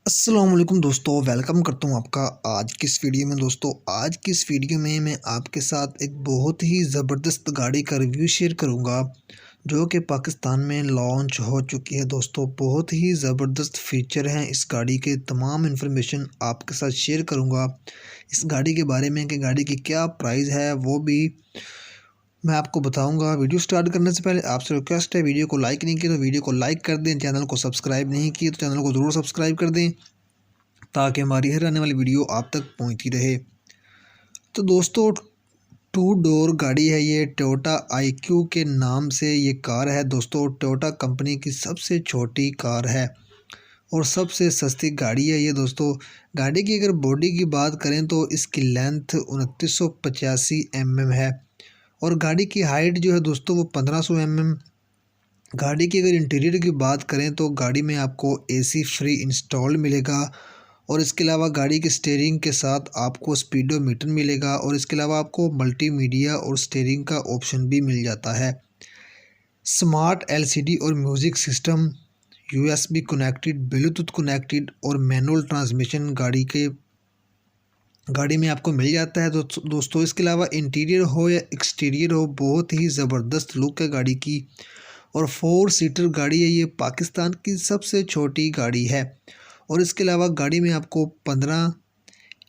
अस्सलाम वालेकुम दोस्तों, वेलकम करता हूँ आपका आज की इस वीडियो में। दोस्तों आज की इस वीडियो में मैं आपके साथ एक बहुत ही ज़बरदस्त गाड़ी का रिव्यू शेयर करूँगा जो कि पाकिस्तान में लॉन्च हो चुकी है। दोस्तों बहुत ही ज़बरदस्त फीचर हैं इस गाड़ी के, तमाम इन्फॉर्मेशन आपके साथ शेयर करूँगा इस गाड़ी के बारे में कि गाड़ी की क्या प्राइस है वो भी मैं आपको बताऊंगा। वीडियो स्टार्ट करने से पहले आपसे रिक्वेस्ट है, वीडियो को लाइक नहीं किया तो वीडियो को लाइक कर दें, चैनल को सब्सक्राइब नहीं किया तो चैनल को ज़रूर सब्सक्राइब कर दें ताकि हमारी हर आने वाली वीडियो आप तक पहुंचती रहे। तो दोस्तों टू डोर गाड़ी है ये, टोयोटा IQ के नाम से ये कार है। दोस्तों टोयोटा कंपनी की सबसे छोटी कार है और सबसे सस्ती गाड़ी है ये। दोस्तों गाड़ी की अगर बॉडी की बात करें तो इसकी लेंथ 2985 mm है और गाड़ी की हाइट जो है दोस्तों वो 1500 mm। गाड़ी की अगर इंटीरियर की बात करें तो गाड़ी में आपको AC फ्री इंस्टॉल मिलेगा और इसके अलावा गाड़ी के स्टीयरिंग के साथ आपको स्पीडोमीटर मिलेगा और इसके अलावा आपको मल्टीमीडिया और स्टीयरिंग का ऑप्शन भी मिल जाता है। स्मार्ट LCD और music system, USB connected, Bluetooth connected और मैनुअल ट्रांसमिशन गाड़ी में आपको मिल जाता है। दोस्तों इसके अलावा इंटीरियर हो या एक्सटीरियर हो, बहुत ही ज़बरदस्त लुक है गाड़ी की और 4 सीटर गाड़ी है ये, पाकिस्तान की सबसे छोटी गाड़ी है। और इसके अलावा गाड़ी में आपको 15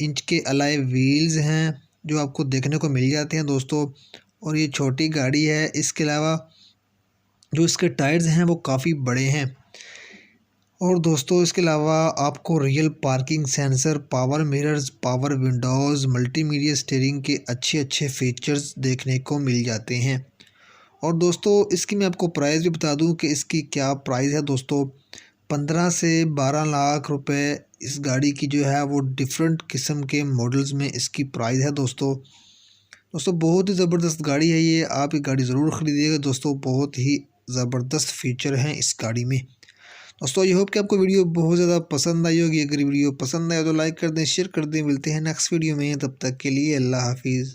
इंच के अलॉय व्हील्स हैं जो आपको देखने को मिल जाते हैं दोस्तों, और ये छोटी गाड़ी है। इसके अलावा जो इसके टायर्स हैं वो काफ़ी बड़े हैं और दोस्तों इसके अलावा आपको real parking sensor, power mirrors, power Windows, multimedia steering के अच्छे अच्छे फीचर्स देखने को मिल जाते हैं। और दोस्तों इसकी मैं आपको प्राइस भी बता दूं कि इसकी क्या प्राइस है। दोस्तों 15 से 12 लाख रुपए इस गाड़ी की जो है वो डिफरेंट किस्म के मॉडल्स में इसकी प्राइस है। दोस्तों बहुत ही ज़बरदस्त गाड़ी है ये, आप ये गाड़ी ज़रूर ख़रीदिएगा दोस्तों, बहुत ही ज़बरदस्त फीचर हैं इस गाड़ी में। दोस्तों आई होप कि आपको वीडियो बहुत ज़्यादा पसंद आई होगी। अगर वीडियो पसंद आए तो लाइक कर दें, शेयर कर दें। मिलते हैं नेक्स्ट वीडियो में, तब तक के लिए अल्लाह हाफिज़।